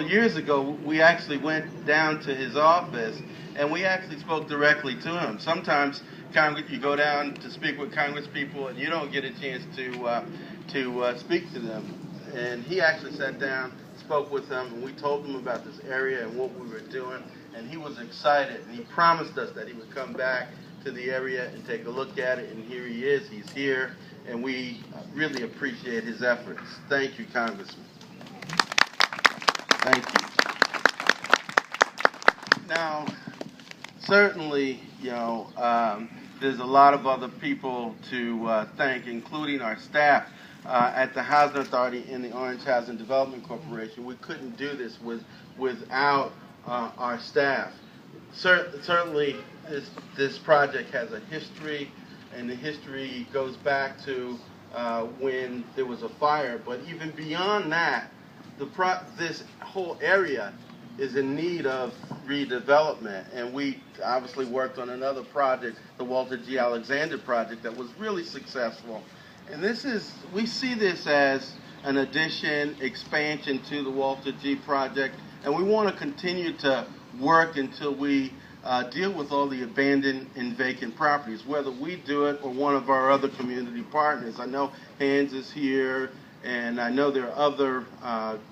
Years ago, we actually went down to his office and we actually spoke directly to him. Sometimes you go down to speak with Congress people and you don't get a chance to speak to them. And he actually sat down, spoke with them, and we told him about this area and what we were doing. And he was excited, and he promised us that he would come back to the area and take a look at it. And here he is. He's here, and we really appreciate his efforts. Thank you, Congressman. Thank you. Now, certainly, there's a lot of other people to thank, including our staff at the Housing Authority and the Orange Housing Development Corporation. We couldn't do this without our staff. Certainly, this project has a history, and the history goes back to when there was a fire. But even beyond that, this whole area is in need of redevelopment, and we obviously worked on another project, the Walter G. Alexander project, that was really successful. And we see this as an addition, expansion to the Walter G. project, and we want to continue to work until we deal with all the abandoned and vacant properties, whether we do it or one of our other community partners. I know Hands is here, and I know there are other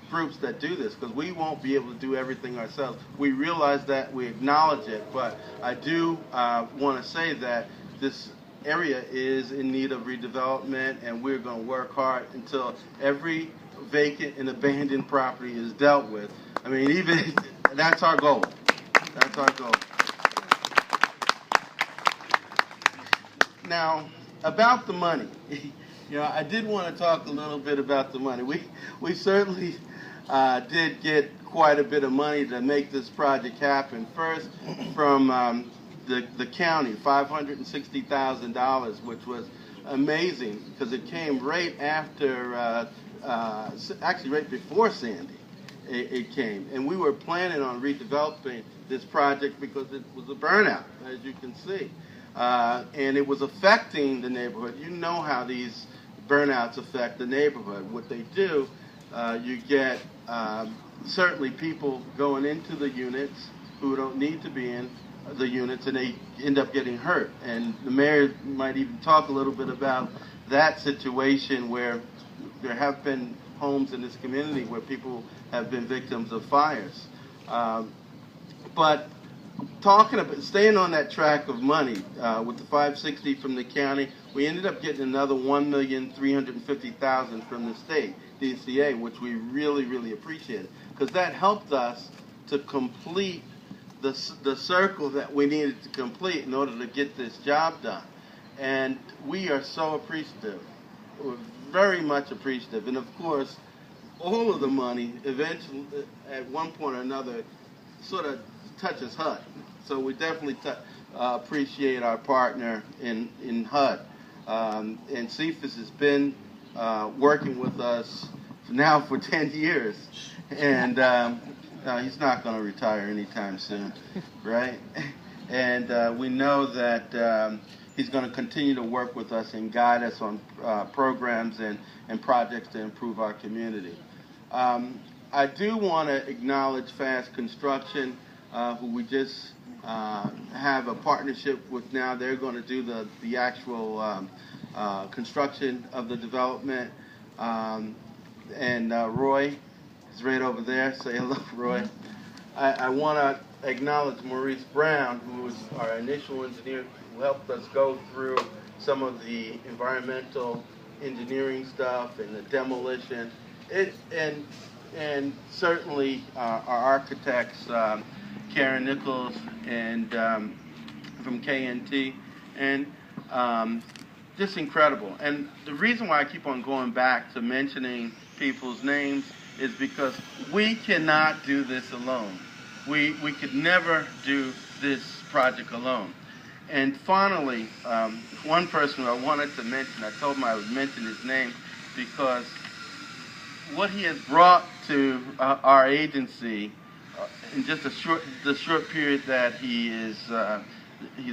groups that do this, because we won't be able to do everything ourselves. We realize that, we acknowledge it, but I do want to say that this area is in need of redevelopment, and we're going to work hard until every vacant and abandoned property is dealt with. I mean, even that's our goal. That's our goal. Now, about the money. I did want to talk a little bit about the money. We certainly did get quite a bit of money to make this project happen. First, from the county, $560,000, which was amazing because it came right after, actually right before Sandy. It came, and we were planning on redeveloping this project because it was a burnout, as you can see, and it was affecting the neighborhood. You know how these burnouts affect the neighborhood. What they do, you get certainly people going into the units who don't need to be in the units, and they end up getting hurt. And the mayor might even talk a little bit about that situation where there have been homes in this community where people have been victims of fires. But staying on that track of money, with the $560 from the county, we ended up getting another $1,350,000 from the state, DCA, which we really, really appreciated, because that helped us to complete the circle that we needed to complete in order to get this job done. And we are so appreciative. We're very much appreciative. And of course, all of the money eventually, at one point or another, sort of touches HUD. So we definitely appreciate our partner in HUD. And Cephas has been working with us now for 10 years. And he's not going to retire anytime soon, right? And we know that he's going to continue to work with us and guide us on programs and projects to improve our community. I do want to acknowledge Fast Construction, who we just have a partnership with now. They're going to do the actual construction of the development. And Roy is right over there. Say hello, Roy. I want to acknowledge Maurice Brown, who was our initial engineer, who helped us go through some of the environmental engineering stuff and the demolition. And certainly our architects, Karen Nichols and from KNT, and just incredible. And the reason why I keep on going back to mentioning people's names is because we cannot do this alone. We could never do this project alone. And finally, one person who I wanted to mention, I told him I would mention his name because what he has brought to our agency in just the short period that he's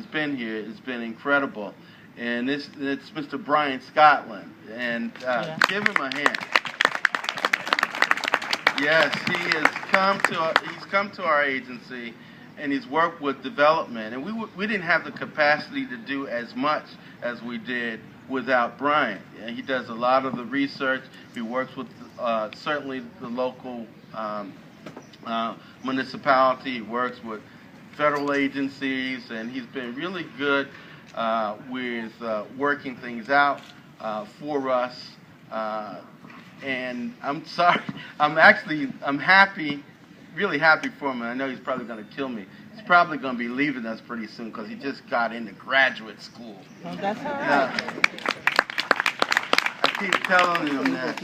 been here has been incredible. And it's Mr. Brian Scotland. And give him a hand. Yes, he's come to our agency, and he's worked with development. And we didn't have the capacity to do as much as we did without Brian. And he does a lot of the research. He works with certainly the local municipality. He works with federal agencies, and he's been really good with working things out for us. And I'm sorry, I'm happy, really happy for him. And I know he's probably going to kill me. He's probably going to be leaving us pretty soon because he just got into graduate school. Well, that's all right. I keep telling him that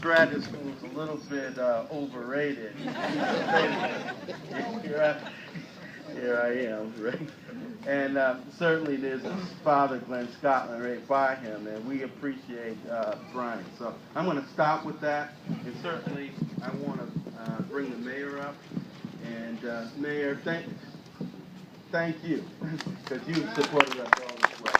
graduate school is a little bit overrated. Here I am, right? And certainly there's his father, Glenn Scotland, right by him, and we appreciate Brian. So I'm going to stop with that, and certainly I want to bring the mayor up. And Mayor, thank you, because you supported us all this way.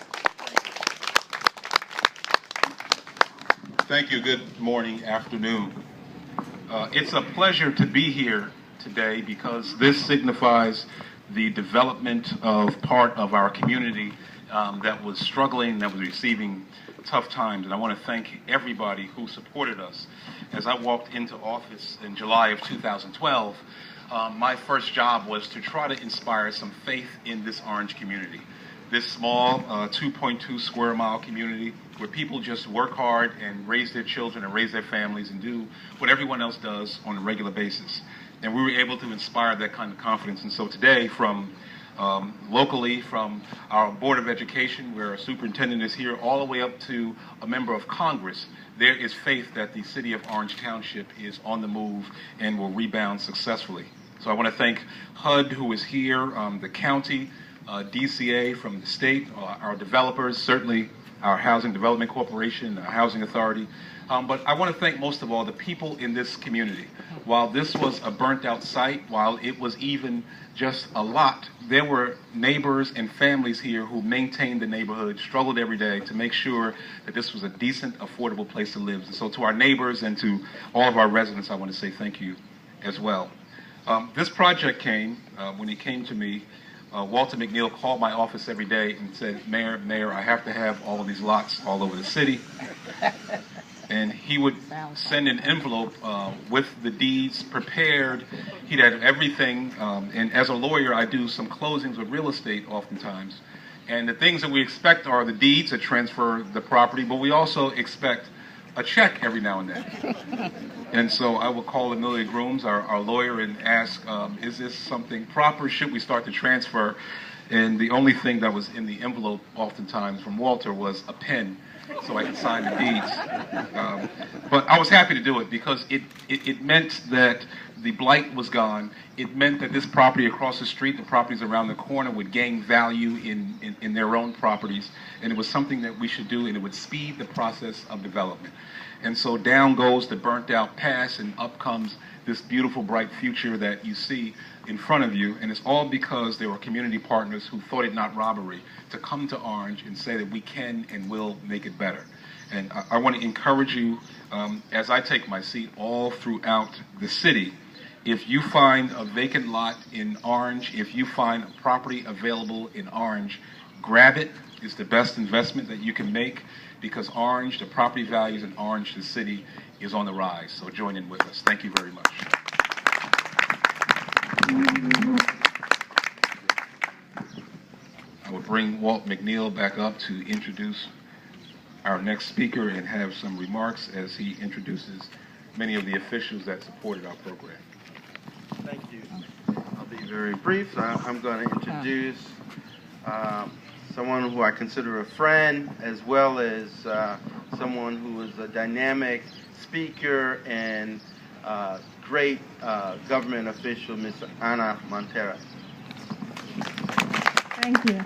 Thank you. Good morning, afternoon. It's a pleasure to be here today because this signifies the development of part of our community that was struggling, that was receiving tough times. And I want to thank everybody who supported us. As I walked into office in July of 2012, my first job was to try to inspire some faith in this Orange community. This small 2.2 square mile community where people just work hard and raise their children and raise their families and do what everyone else does on a regular basis. And we were able to inspire that kind of confidence. And so today, from locally, from our Board of Education, where our superintendent is here, all the way up to a member of Congress, there is faith that the city of Orange Township is on the move and will rebound successfully. So I want to thank HUD, who is here, the county, DCA from the state, our developers, certainly our Housing Development Corporation, our Housing Authority. But I want to thank most of all the people in this community. While this was a burnt out site, while it was even just a lot, there were neighbors and families here who maintained the neighborhood, struggled every day to make sure that this was a decent, affordable place to live. And so to our neighbors and to all of our residents, I want to say thank you as well. This project came, when he came to me, Walter McNeil called my office every day and said, Mayor, I have to have all of these lots all over the city. And he would send an envelope with the deeds prepared. He'd have everything. And as a lawyer, I do some closings with real estate oftentimes. And the things that we expect are the deeds that transfer the property, but we also expect a check every now and then. And so I would call Amelia Grooms, our lawyer, and ask, is this something proper? Should we start to transfer? And the only thing that was in the envelope oftentimes from Walter was a pen, so I could sign the deeds. But I was happy to do it because it meant that the blight was gone. It meant that this property across the street, the properties around the corner, would gain value in their own properties. And it was something that we should do, and it would speed the process of development. And so down goes the burnt out past, and up comes this beautiful, bright future that you see in front of you. And it's all because there were community partners who thought it not robbery to come to Orange and say that we can and will make it better. And I want to encourage you, as I take my seat all throughout the city, if you find a vacant lot in Orange, if you find a property available in Orange, grab it. It's the best investment that you can make because Orange, the property values in Orange, the city, is on the rise. So join in with us. Thank you very much. I will bring Walt McNeil back up to introduce our next speaker and have some remarks as he introduces many of the officials that supported our program. Thank you. I'll be very brief. I'm going to introduce someone who I consider a friend, as well as someone who is a dynamic speaker and great government official, Ms. Ana Montero. Thank you.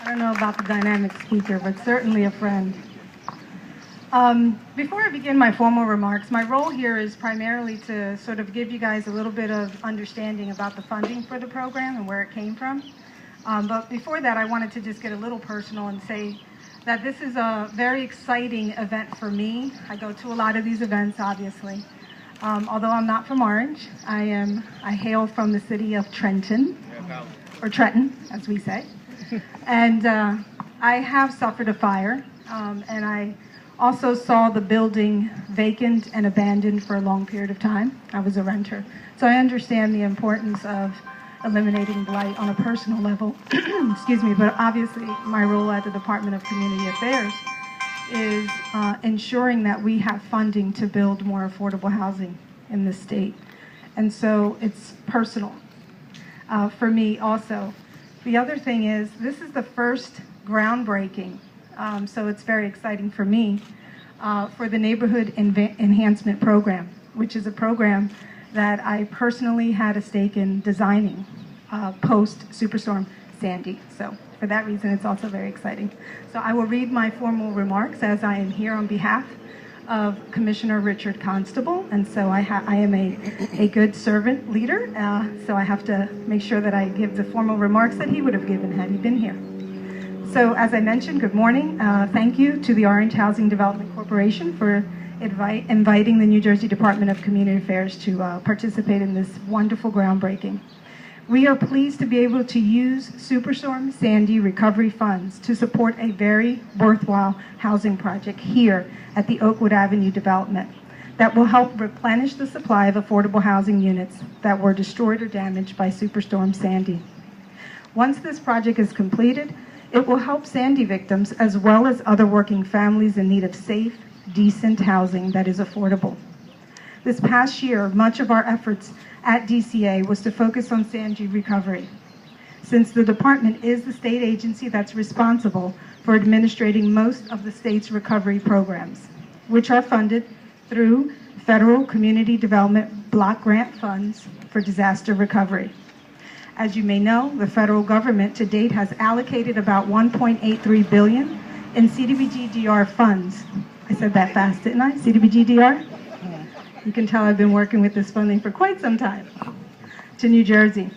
I don't know about the dynamic speaker, but certainly a friend. Before I begin my formal remarks, my role here is primarily to sort of give you guys a little bit of understanding about the funding for the program and where it came from. But before that, I wanted to just get a little personal and say that this is a very exciting event for me. I go to a lot of these events, obviously. Although I'm not from Orange, I hail from the city of Trenton, or Trenton, as we say. And I have suffered a fire, and I also saw the building vacant and abandoned for a long period of time. I was a renter. So I understand the importance of eliminating blight on a personal level. Excuse me, but obviously my role at the Department of Community Affairs is ensuring that we have funding to build more affordable housing in the state. And so it's personal for me also. The other thing is, this is the first groundbreaking, so it's very exciting for me, for the Neighborhood Enhancement Program, which is a program that I personally had a stake in designing post Superstorm Sandy. So for that reason, it's also very exciting. So I will read my formal remarks as I am here on behalf of Commissioner Richard Constable, and so I am a good servant leader, so I have to make sure that I give the formal remarks that he would have given had he been here. So as I mentioned, good morning. Thank you to the Orange Housing Development Corporation for inviting the New Jersey Department of Community Affairs to participate in this wonderful groundbreaking. We are pleased to be able to use Superstorm Sandy recovery funds to support a very worthwhile housing project here at the Oakwood Avenue development that will help replenish the supply of affordable housing units that were destroyed or damaged by Superstorm Sandy. Once this project is completed, it will help Sandy victims as well as other working families in need of safe, decent housing that is affordable. This past year, much of our efforts at DCA was to focus on Sandy recovery, since the department is the state agency that's responsible for administrating most of the state's recovery programs, which are funded through federal community development block grant funds for disaster recovery. As you may know, the federal government to date has allocated about $1.83 billion in CDBG-DR funds. I said that fast, didn't I? CDBG-DR? You can tell I've been working with this funding for quite some time, to New Jersey.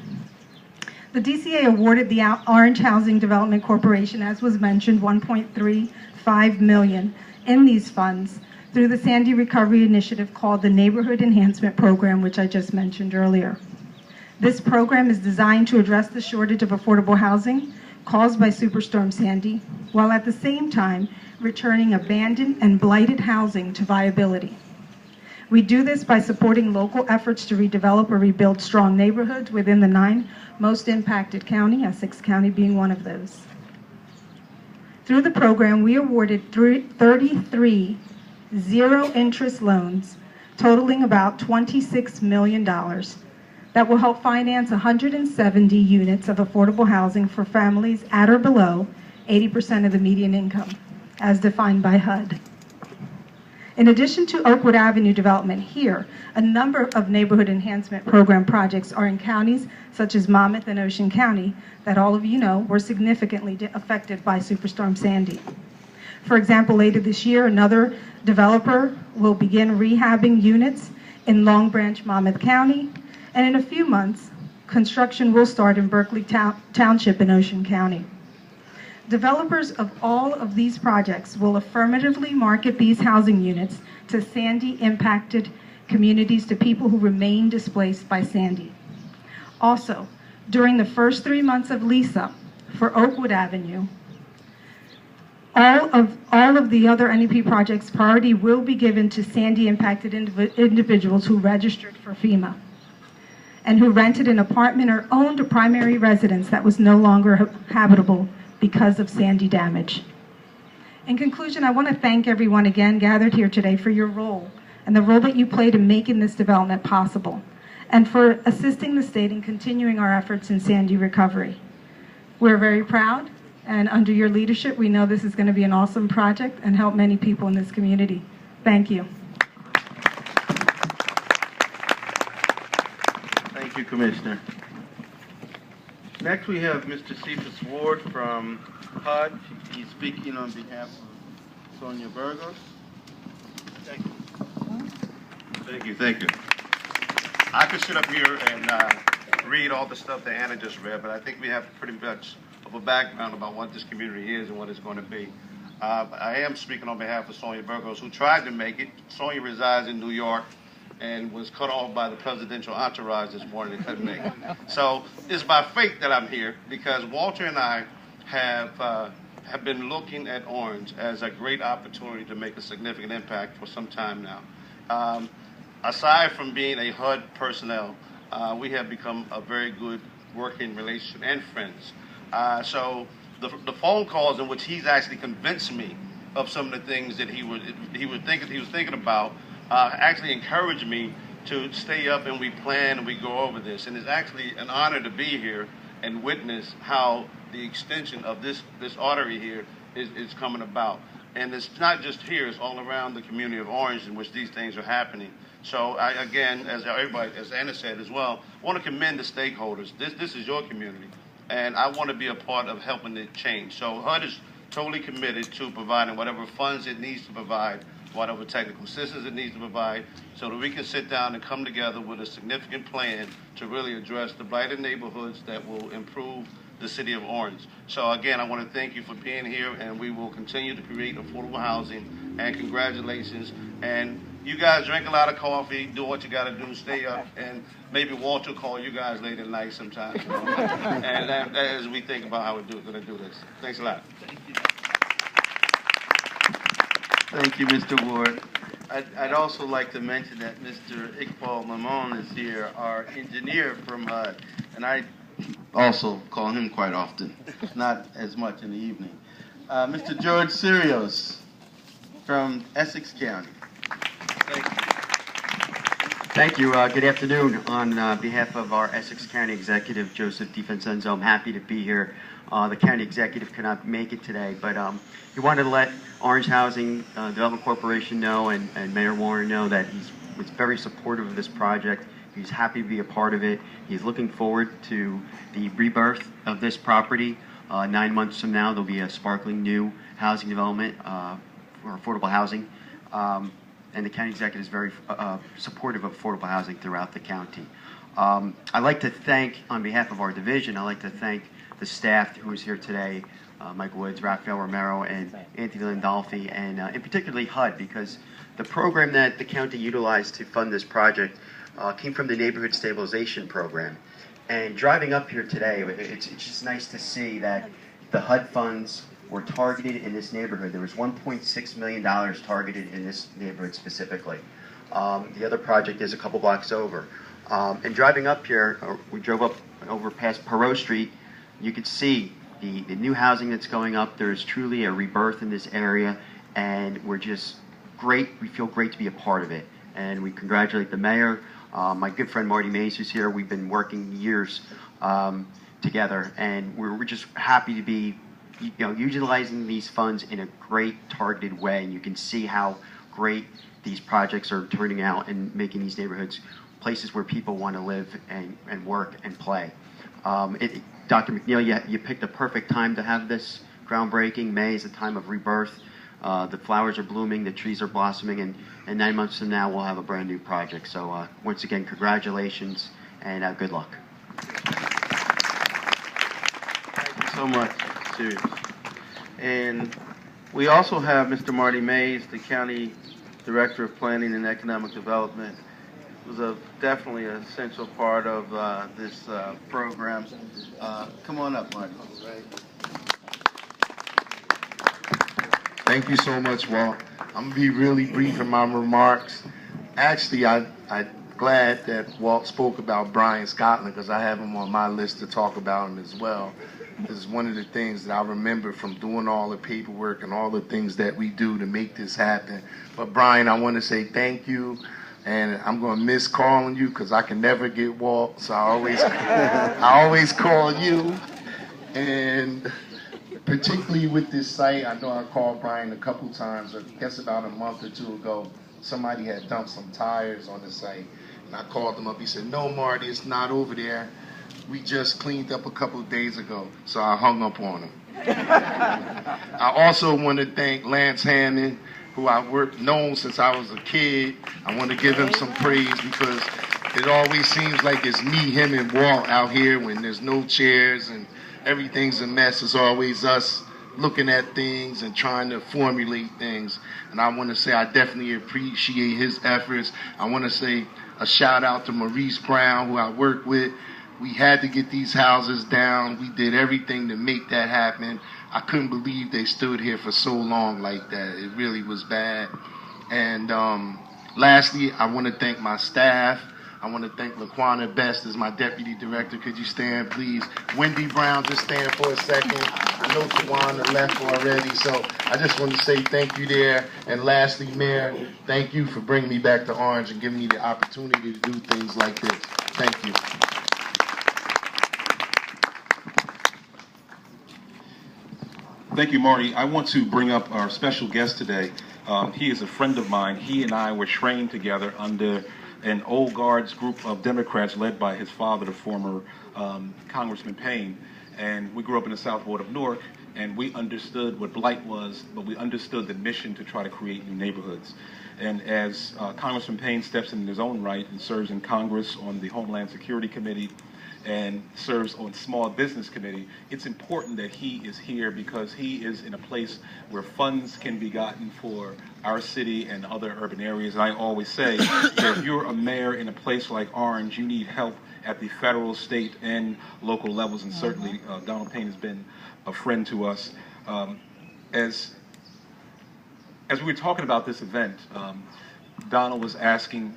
The DCA awarded the Orange Housing Development Corporation, as was mentioned, $1.35 million in these funds through the Sandy Recovery Initiative called the Neighborhood Enhancement Program, which I just mentioned earlier. This program is designed to address the shortage of affordable housing caused by Superstorm Sandy, while at the same time returning abandoned and blighted housing to viability. We do this by supporting local efforts to redevelop or rebuild strong neighborhoods within the 9 most impacted counties, Essex County being one of those. Through the program, we awarded 33 zero-interest loans totaling about $26 million that will help finance 170 units of affordable housing for families at or below 80% of the median income, as defined by HUD. In addition to Oakwood Avenue development here, a number of neighborhood enhancement program projects are in counties such as Monmouth and Ocean County that all of you know were significantly affected by Superstorm Sandy. For example, later this year, another developer will begin rehabbing units in Long Branch, Monmouth County, and in a few months, construction will start in Berkeley Township in Ocean County. Developers of all of these projects will affirmatively market these housing units to Sandy-impacted communities, to people who remain displaced by Sandy. Also, during the first 3 months of lease-up for Oakwood Avenue, all of the other NEP projects priority will be given to Sandy-impacted individuals who registered for FEMA and who rented an apartment or owned a primary residence that was no longer habitable because of Sandy damage. In conclusion, I want to thank everyone again gathered here today for your role and the role that you played in making this development possible, and for assisting the state in continuing our efforts in Sandy recovery. We're very proud, and under your leadership, we know this is going to be an awesome project and help many people in this community. Thank you. Thank you, Commissioner. Next, we have Mr. Cephas Ward from HUD. He's speaking on behalf of Sonia Burgos. Thank you. Thank you. I could sit up here and read all the stuff that Anna just read, but I think we have pretty much of a background about what this community is and what it's going to be. I am speaking on behalf of Sonia Burgos, who tried to make it. Sonia resides in New York. and was cut off by the presidential entourage this morning and couldn't make it. So it's by fate that I'm here, because Walter and I have been looking at Orange as a great opportunity to make a significant impact for some time now. Aside from being a HUD personnel, we have become a very good working relationship and friends. So the phone calls in which he's actually convinced me of some of the things that he was thinking about actually encouraged me to stay up, and we plan and we go over this. And it's actually an honor to be here and witness how the extension of this artery here is coming about. And it's not just here, it's all around the community of Orange in which these things are happening. So I, again, as Anna said as well, want to commend the stakeholders. This is your community, and I want to be a part of helping it change. So HUD is totally committed to providing whatever funds it needs to provide, whatever technical assistance it needs to provide, so that we can sit down and come together with a significant plan to really address the blighted neighborhoods that will improve the city of Orange. So again, I want to thank you for being here, and we will continue to create affordable housing, and congratulations. And you guys drink a lot of coffee, do what you got to do, stay up, and maybe Walter will call you guys late at night sometime. And as we think about how we're going to do this. Thanks a lot. Thank you, Mr. Ward. I'd also like to mention that Mr. Iqbal Limon is here, our engineer from HUD, and I also call him quite often, not as much in the evening. Mr. George Sirios from Essex County. Thank you. Thank you. Good afternoon. On behalf of our Essex County Executive, Joseph DiFincenzo, I'm happy to be here. The county executive could not make it today, but he wanted to let Orange Housing Development Corporation know and Mayor Warren know that he was very supportive of this project. He's happy to be a part of it. He's looking forward to the rebirth of this property. 9 months from now, there'll be a sparkling new housing development for affordable housing. And the county executive is very supportive of affordable housing throughout the county. I'd like to thank, on behalf of our division, I'd like to thank the staff who is here today, Michael Woods, Rafael Romero, and Anthony Lindolfi, and in particularly HUD, because the program that the county utilized to fund this project came from the Neighborhood Stabilization Program. And driving up here today, it's just nice to see that the HUD funds were targeted in this neighborhood. There was $1.6 million targeted in this neighborhood specifically. The other project is a couple blocks over. And driving up here, we drove up over past Perot Street. You could see the new housing that's going up. There's truly a rebirth in this area, and we're just great. We feel great to be a part of it, and we congratulate the mayor. My good friend Marty Mays, who's here. We've been working years together, and we're just happy to be, utilizing these funds in a great targeted way. And you can see how great these projects are turning out and making these neighborhoods places where people want to live and work and play. Dr. McNeil, you picked a perfect time to have this groundbreaking. May is a time of rebirth. The flowers are blooming, the trees are blossoming, and 9 months from now we'll have a brand new project. So once again, congratulations and good luck. Thank you so much, Sirius. And we also have Mr. Marty Mays, the County Director of Planning and Economic Development. It was definitely an essential part of this program. Come on up, Marty. Thank you so much, Walt. I'm going to be really brief in my remarks. Actually, I'm glad that Walt spoke about Brian Scotland, because I have him on my list to talk about him as well. This is one of the things that I remember from doing all the paperwork and all the things that we do to make this happen. But Brian, I want to say thank you. And I'm going to miss calling you because I can never get Walt, so I always call you. And particularly with this site, I know I called Brian a couple times, I guess about a month or two ago. Somebody had dumped some tires on the site, and I called him up. He said, "No, Marty, it's not over there. We just cleaned up a couple of days ago." So I hung up on him. I also want to thank Lance Hammond, who I've known since I was a kid. I want to give him some praise because it always seems like it's me, him, and Walt out here when there's no chairs and everything's a mess. It's always us, looking at things and trying to formulate things. And I want to say I definitely appreciate his efforts. I want to say a shout out to Maurice Brown, who I work with. We had to get these houses down. We did everything to make that happen. I couldn't believe they stood here for so long like that. It really was bad. And lastly, I want to thank my staff. I want to thank LaQuana Best as my deputy director. Could you stand, please? Wendy Brown, just stand for a second. I know Tawana left already, so I just want to say thank you there. And lastly, Mayor, thank you for bringing me back to Orange and giving me the opportunity to do things like this. Thank you. Thank you, Marty. I want to bring up our special guest today. He is a friend of mine. He and I were trained together under an old guards group of Democrats led by his father, the former Congressman Payne. And we grew up in the South Ward of Newark, and we understood what blight was, but we understood the mission to try to create new neighborhoods. And as Congressman Payne steps in his own right and serves in Congress on the Homeland Security Committee and serves on Small Business Committee, it's important that he is here because he is in a place where funds can be gotten for our city and other urban areas. And I always say that if you're a mayor in a place like Orange, you need help at the federal, state, and local levels. And certainly Donald Payne has been a friend to us. As we were talking about this event, Donald was asking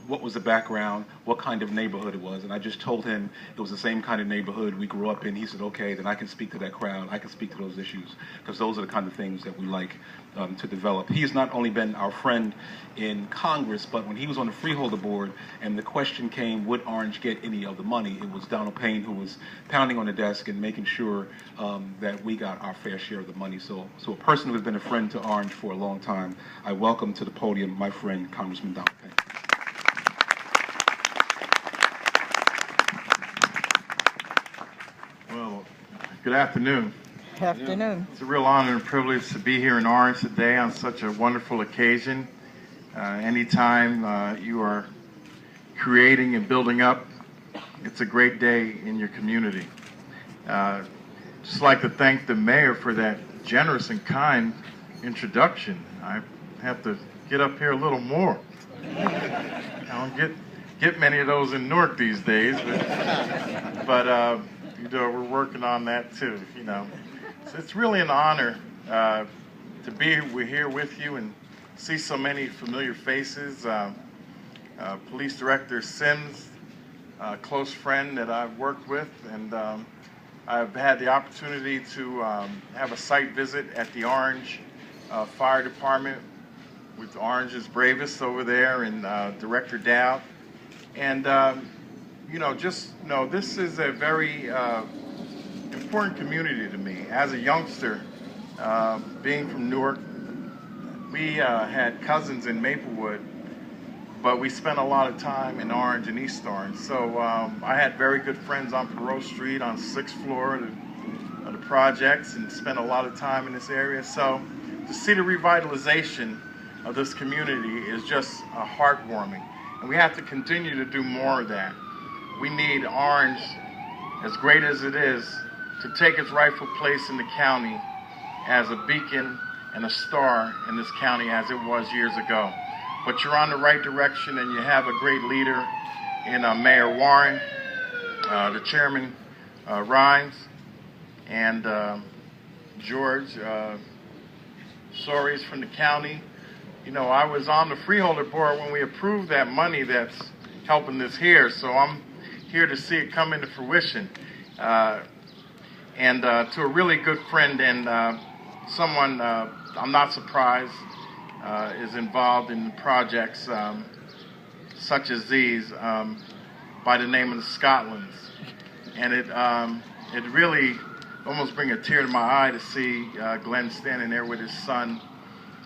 what was the background, what kind of neighborhood it was, and I just told him it was the same kind of neighborhood we grew up in. He said, okay, then I can speak to that crowd, I can speak to those issues, because those are the kind of things that we like to develop. He has not only been our friend in Congress, but when he was on the Freeholder Board and the question came, would Orange get any of the money, it was Donald Payne who was pounding on the desk and making sure that we got our fair share of the money. So a person who has been a friend to Orange for a long time, I welcome to the podium my friend, Congressman Donald Payne. Well, good afternoon. Good afternoon. It's a real honor and privilege to be here in Orange today on such a wonderful occasion. Anytime you are creating and building up, it's a great day in your community. Just like to thank the mayor for that generous and kind introduction. I have to get up here a little more. I don't get many of those in Newark these days, but you know, we're working on that too. You know, so it's really an honor to be here with you and see so many familiar faces. Police Director Sims, a close friend that I've worked with, and I've had the opportunity to have a site visit at the Orange Fire Department with Orange's bravest over there, and Director Dowd. And you know, just know this is a very important community to me. As a youngster, being from Newark, we had cousins in Maplewood, but we spent a lot of time in Orange and East Orange. So I had very good friends on Perot Street on 6th floor of the projects, and spent a lot of time in this area. So to see the revitalization of this community is just heartwarming. And we have to continue to do more of that. We need Orange, as great as it is, to take its rightful place in the county as a beacon and a star in this county as it was years ago. But you're on the right direction, and you have a great leader in Mayor Warren, the Chairman Rhines, and George Soares from the county. You know, I was on the Freeholder Board when we approved that money that's helping this here, so I'm here to see it come into fruition. And to a really good friend and someone I'm not surprised is involved in projects such as these by the name of the Scotlands. And it really almost brings a tear to my eye to see Glenn standing there with his son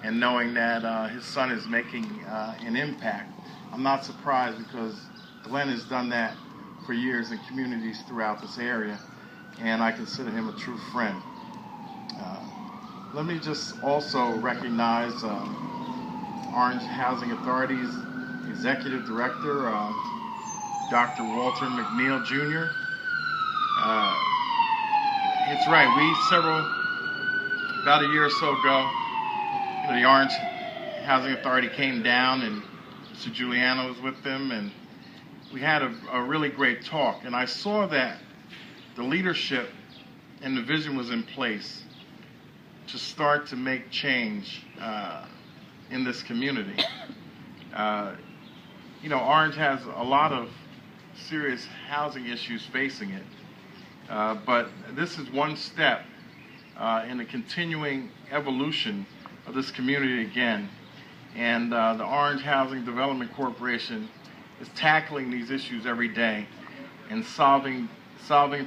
and knowing that his son is making an impact. I'm not surprised because Glenn has done that for years in communities throughout this area, and I consider him a true friend. Let me just also recognize Orange Housing Authority's Executive Director, Dr. Walter McNeil Jr. It's right, about a year or so ago, the Orange Housing Authority came down, and Mr. Giuliano was with them, and we had a really great talk. And I saw that the leadership and the vision was in place to start to make change in this community. Orange has a lot of serious housing issues facing it, but this is one step in the continuing evolution of this community again. And the Orange Housing Development Corporation is tackling these issues every day and solving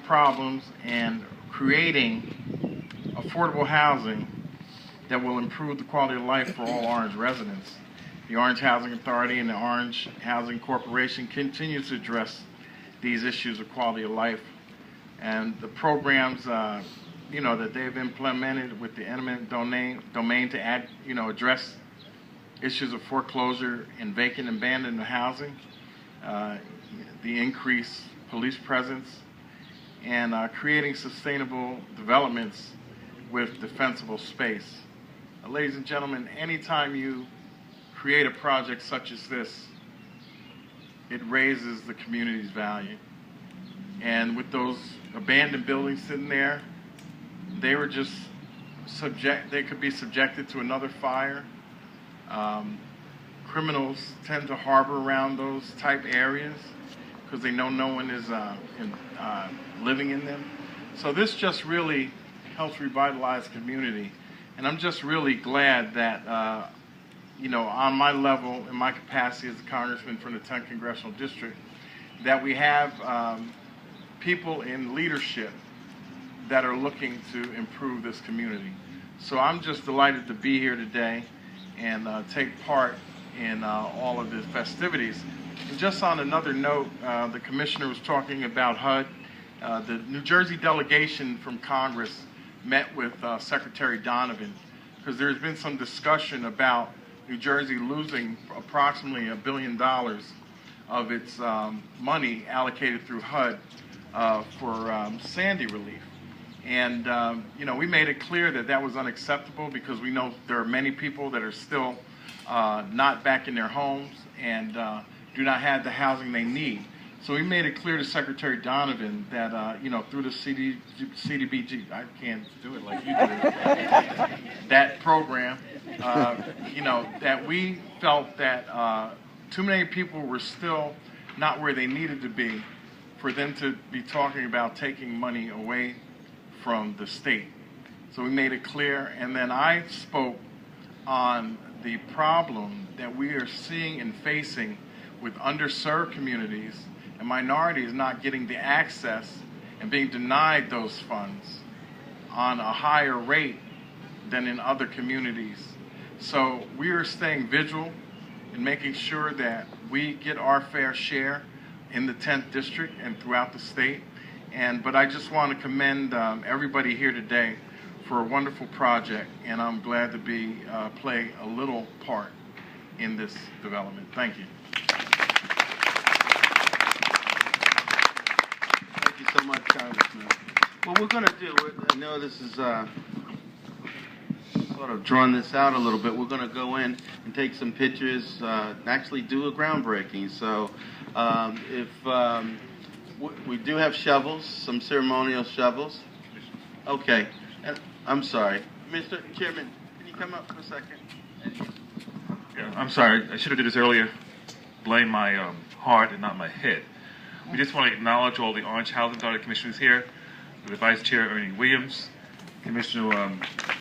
problems and creating affordable housing that will improve the quality of life for all Orange residents. The Orange Housing Authority and the Orange Housing Corporation continues to address these issues of quality of life, and the programs that they've implemented with the eminent domain to address issues of foreclosure and vacant and abandoned housing, the increased police presence, and creating sustainable developments with defensible space. Ladies and gentlemen, anytime you create a project such as this, it raises the community's value. And with those abandoned buildings sitting there, they were just they could be subjected to another fire. Criminals tend to harbor around those type areas because they know no one is living in them. So this just really helps revitalize the community. And I'm just really glad that, on my level, in my capacity as a congressman from the 10th Congressional District, that we have people in leadership that are looking to improve this community. So I'm just delighted to be here today and take part in all of the festivities. And just on another note, the commissioner was talking about HUD. The New Jersey delegation from Congress met with Secretary Donovan because there's been some discussion about New Jersey losing approximately $1 billion of its money allocated through HUD for Sandy relief. And, we made it clear that that was unacceptable because we know there are many people that are still not back in their homes and do not have the housing they need. So we made it clear to Secretary Donovan that, through the CDBG, I can't do it like you do, that program, that we felt that too many people were still not where they needed to be for them to be talking about taking money away from the state. So we made it clear, and then I spoke on the problem that we are seeing and facing with underserved communities and minorities not getting the access and being denied those funds on a higher rate than in other communities. So we are staying vigilant in making sure that we get our fair share in the 10th district and throughout the state. But I just want to commend everybody here today for a wonderful project, and I'm glad to play a little part in this development. Thank you. Thank you so much, Congressman. What we're going to do, I know this is sort of drawn this out a little bit. We're going to go in and take some pictures, actually do a groundbreaking. So we do have shovels, some ceremonial shovels. Okay. I'm sorry. Mr. Chairman, can you come up for a second? Yeah, I'm sorry. I should have did this earlier. Blame my heart and not my head. We just want to acknowledge all the Orange Housing Authority commissioners here, the Vice Chair Ernie Williams, Commissioner